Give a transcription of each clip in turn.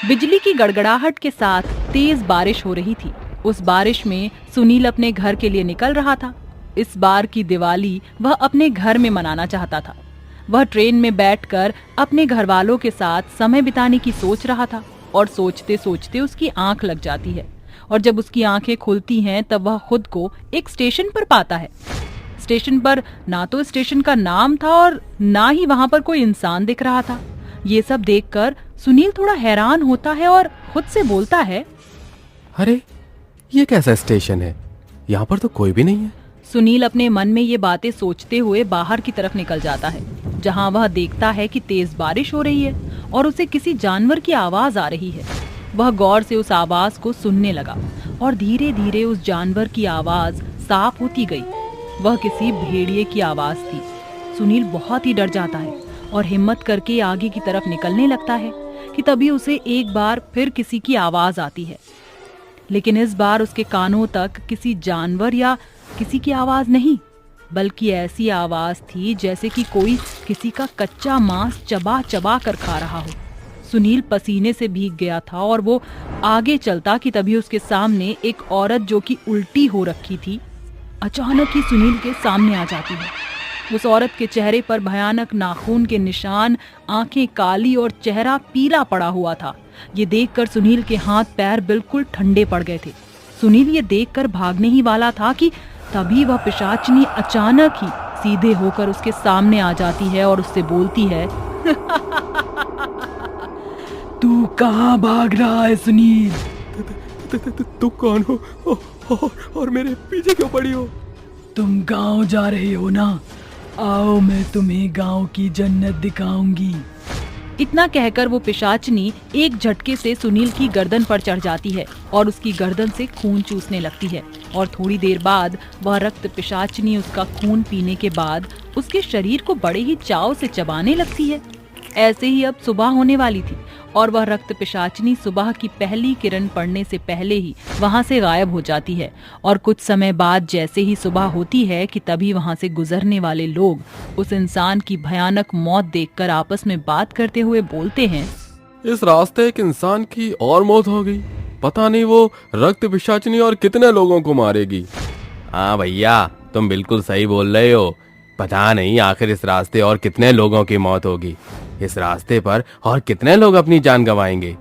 बिजली की गड़गड़ाहट के साथ तेज बारिश हो रही थी। उस बारिश में सुनील अपने घर के लिए निकल रहा था। इस बार की दिवाली वह अपने घर में मनाना चाहता था। वह ट्रेन में बैठकर अपने घर वालों के साथ समय बिताने की सोच रहा था और सोचते सोचते उसकी आंख लग जाती है। और जब उसकी आंखें खुलती हैं तब वह खुद को एक स्टेशन पर पाता है। स्टेशन पर ना तो स्टेशन का नाम था और ना ही वहां पर कोई इंसान दिख रहा था। ये सब देखकर सुनील थोड़ा हैरान होता है और खुद से बोलता है, अरे ये कैसा स्टेशन है, यहाँ पर तो कोई भी नहीं है। सुनील अपने मन में ये बातें सोचते हुए बाहर की तरफ निकल जाता है, जहां वह देखता है कि तेज बारिश हो रही है और उसे किसी जानवर की आवाज आ रही है। वह गौर से उस आवाज को सुनने लगा और धीरे धीरे उस जानवर की आवाज साफ होती गई। वह किसी भेड़िए की आवाज थी। सुनील बहुत ही डर जाता है और हिम्मत करके आगे की तरफ निकलने लगता है कि तभी उसे एक बार फिर किसी की आवाज आती है। लेकिन इस बार उसके कानों तक किसी जानवर या किसी की आवाज नहीं, बल्कि ऐसी आवाज थी जैसे कि कोई किसी का कच्चा मांस चबा चबा कर खा रहा हो। सुनील पसीने से भीग गया था और वो आगे चलता कि तभी उसके सामने एक औरत जो कि उल्टी हो रखी थी, अचानक ही सुनील के सामने आ जाती है। उस औरत के चेहरे पर भयानक नाखून के निशान, आंखें काली और चेहरा पीला पड़ा हुआ था। ये देखकर सुनील के हाथ पैर बिल्कुल ठंडे पड़ गए थे। सुनील ये देखकर भागने ही वाला था कि तभी वह पिशाचनी अचानक ही सीधे होकर उसके सामने आ जाती है और उससे बोलती है, तू कहाँ भाग रहा है सुनील? तुम कौन हो और मेरे पीछे क्यों पड़ी हो? तुम गांव जा रहे हो ना? आओ मैं तुम्हें गांव की जन्नत दिखाऊंगी। इतना कहकर वो पिशाचनी एक झटके से सुनील की गर्दन पर चढ़ जाती है और उसकी गर्दन से खून चूसने लगती है। और थोड़ी देर बाद वह रक्त पिशाचनी उसका खून पीने के बाद उसके शरीर को बड़े ही चाव से चबाने लगती है। ऐसे ही अब सुबह होने वाली थी और वह रक्त पिशाचनी सुबह की पहली किरण पड़ने से पहले ही वहां से गायब हो जाती है। और कुछ समय बाद जैसे ही सुबह होती है कि तभी वहां से गुजरने वाले लोग उस इंसान की भयानक मौत देखकर आपस में बात करते हुए बोलते हैं, इस रास्ते एक इंसान की और मौत हो गई। पता नहीं वो रक्त पिशाचनी और कितने लोगों को मारेगी। हाँ भैया, तुम बिल्कुल सही बोल रहे हो। पता नहीं आखिर इस रास्ते और कितने लोगों की मौत होगी। इस रास्ते पर और कितने लोग अपनी जान गंवाएंगे।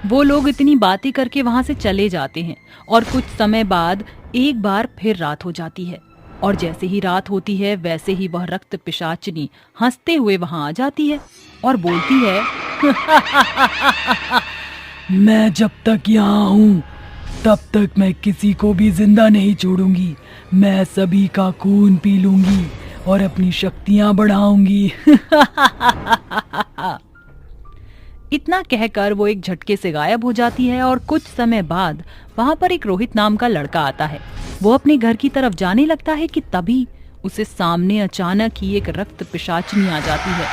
वो लोग इतनी बातें करके वहां से चले जाते हैं और कुछ समय बाद एक बार फिर रात हो जाती है। और जैसे ही रात होती है वैसे ही वह रक्त पिशाचनी हंसते हुए वहां आ जाती है और बोलती है, मैं जब तक यहाँ हूँ तब तक मैं किसी को भी जिंदा नहीं छोड़ूंगी। मैं सभी का खून पी लूंगी और अपनी शक्तियां बढ़ाऊंगी। इतना कहकर वो एक झटके से गायब हो जाती है और कुछ समय बाद वहां पर एक रोहित नाम का लड़का आता है। वो अपने घर की तरफ जाने लगता है कि तभी उसे सामने अचानक ही एक रक्त पिशाचनी आ जाती है।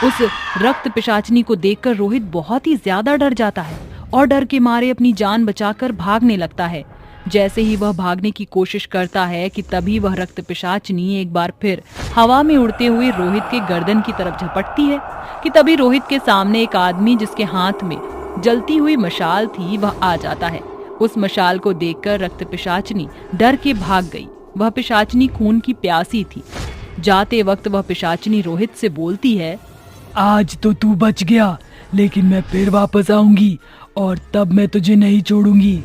उस रक्त पिशाचनी को देखकर रोहित बहुत ही ज्यादा डर जाता है और डर के मारे अपनी जान बचाकर भागने लगता है। जैसे ही वह भागने की कोशिश करता है कि तभी वह रक्त पिशाचनी एक बार फिर हवा में उड़ते हुए रोहित के गर्दन की तरफ झपटती है कि तभी रोहित के सामने एक आदमी जिसके हाथ में जलती हुई मशाल थी वह आ जाता है। उस मशाल को देखकर रक्त पिशाचनी डर के भाग गई। वह पिशाचनी खून की प्यासी थी। जाते वक्त वह पिशाचनी रोहित से बोलती है, आज तो तू बच गया, लेकिन मैं फिर वापस आऊंगी और तब मैं तुझे नहीं छोड़ूंगी।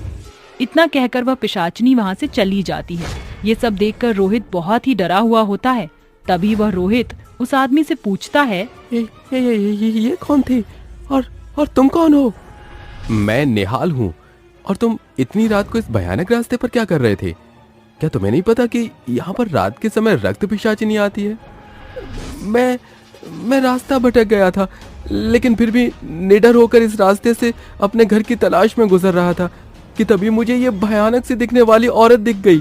इतना कहकर वह पिशाचनी वहां से चली जाती है। ये सब देखकर रोहित बहुत ही डरा हुआ होता है। तभी वह रोहित उस आदमी से पूछता है, ये कौन थे और तुम कौन हो? मैं निहाल हूँ। और तुम इतनी रात को इस भयानक रास्ते पर क्या कर रहे थे? क्या तुम्हें नहीं पता कि यहाँ पर रात के समय रक्त पिशाचनी आती है? मैं रास्ता भटक गया था, लेकिन फिर भी निडर होकर इस रास्ते से अपने घर की तलाश में गुजर रहा था कि तभी मुझे ये भयानक सी दिखने वाली औरत दिख गई।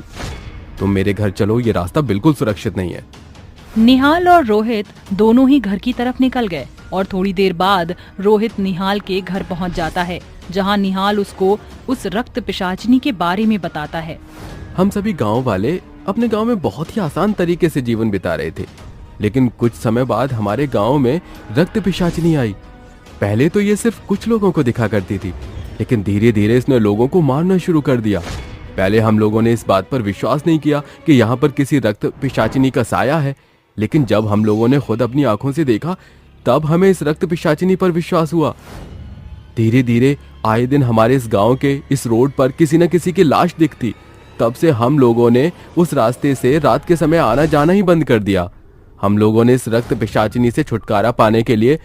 तुम मेरे घर चलो, ये रास्ता बिल्कुल सुरक्षित नहीं है। निहाल और रोहित दोनों ही घर की तरफ निकल गए और थोड़ी देर बाद रोहित निहाल के घर पहुंच जाता है, जहां निहाल उसको उस रक्त पिशाचनी के बारे में बताता है। हम सभी गांव वाले अपने गांव में बहुत ही आसान तरीके से जीवन बिता रहे थे, लेकिन कुछ समय बाद हमारे गांव में रक्त पिशाचनी आई। पहले तो ये सिर्फ कुछ लोगों को दिखा करती थी, लेकिन धीरे धीरे इसने लोगों को मारना शुरू कर दिया। पहले हम लोगों ने इस बात पर विश्वास नहीं किया कि यहाँ पर किसी रक्त पिशाचिनी का साया है, लेकिन जब हम लोगों ने खुद अपनी आंखों से देखा तब हमें इस रक्त पिशाचिनी पर विश्वास हुआ। धीरे धीरे आए दिन हमारे इस गांव के इस रोड पर किसी न किसी की लाश दिखती। तब से हम लोगों ने उस रास्ते से रात के समय आना जाना ही बंद कर दिया। हम लोगों ने इस रक्त पिशाचिनी से छुटकारा पाने के लिए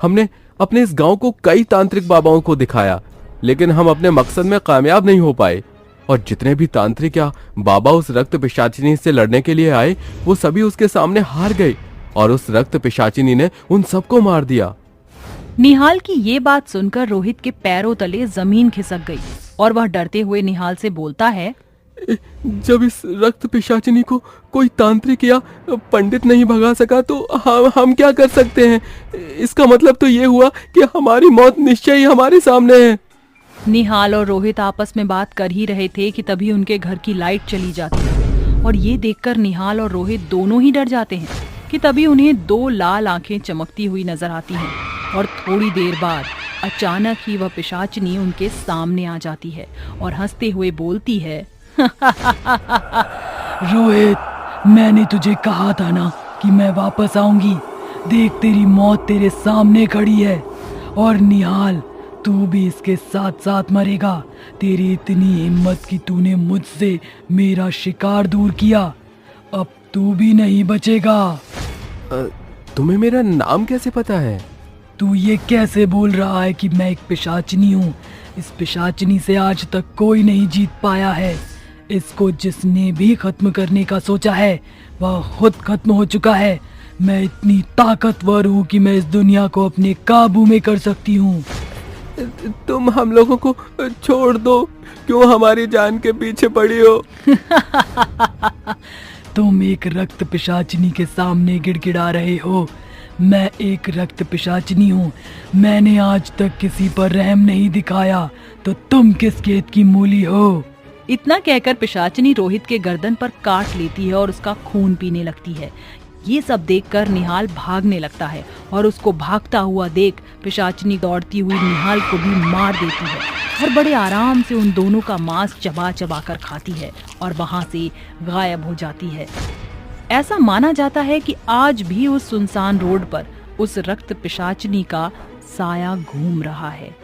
हमने अपने इस गांव को कई तांत्रिक बाबाओं को दिखाया, लेकिन हम अपने मकसद में कामयाब नहीं हो पाए। और जितने भी तांत्रिक या बाबा उस रक्त पिशाचिनी से लड़ने के लिए आए, वो सभी उसके सामने हार गए और उस रक्त पिशाचिनी ने उन सबको मार दिया। निहाल की ये बात सुनकर रोहित के पैरों तले जमीन खिसक गई और वह डरते हुए निहाल से बोलता है, जब इस रक्त पिशाचिनी को कोई तांत्रिक या पंडित नहीं भगा सका तो हम क्या कर सकते हैं? इसका मतलब तो ये हुआ कि हमारी मौत निश्चय ही हमारे सामने है। निहाल और रोहित आपस में बात कर ही रहे थे कि तभी उनके घर की लाइट चली जाती है और ये देखकर निहाल और रोहित दोनों ही डर जाते हैं कि तभी उन्हें दो लाल आंखें चमकती हुई नजर आती हैं और थोड़ी देर बाद अचानक ही वह पिशाचिनी उनके सामने आ जाती है और हंसते हुए बोलती है, रोहित, मैंने तुझे कहा था ना कि मैं वापस आऊंगी। देख, तेरी मौत तेरे सामने खड़ी है। और निहाल, तू भी इसके साथ साथ मरेगा। तेरी इतनी हिम्मत कि तूने मुझसे मेरा शिकार दूर किया। अब तू भी नहीं बचेगा। तुम्हें मेरा नाम कैसे पता है? तू ये कैसे बोल रहा है कि मैं एक पिशाचिनी हूँ? इस पिशाचिनी से आज तक कोई नहीं जीत पाया है। इसको जिसने भी खत्म करने का सोचा है वह खुद खत्म हो चुका है। मैं इतनी ताकतवर हूँ कि मैं इस दुनिया को अपने काबू में कर सकती हूँ। तुम हम लोगों को छोड़ दो, क्यों हमारी जान के पीछे पड़ी हो? तुम एक रक्त पिशाचिनी के सामने गिड़गिड़ा रहे हो। मैं एक रक्त पिशाचिनी हूँ। मैंने आज तक किसी पर रहम नहीं दिखाया, तो तुम किस खेत की मूली हो? इतना कहकर पिशाचिनी रोहित के गर्दन पर काट लेती है और उसका खून पीने लगती है। ये सब देखकर निहाल भागने लगता है और उसको भागता हुआ देख पिशाचिनी दौड़ती हुई निहाल को भी मार देती है और बड़े आराम से उन दोनों का मांस चबा चबा कर खाती है और वहां से गायब हो जाती है। ऐसा माना जाता है कि आज भी उस सुनसान रोड पर उस रक्त पिशाचिनी का साया घूम रहा है।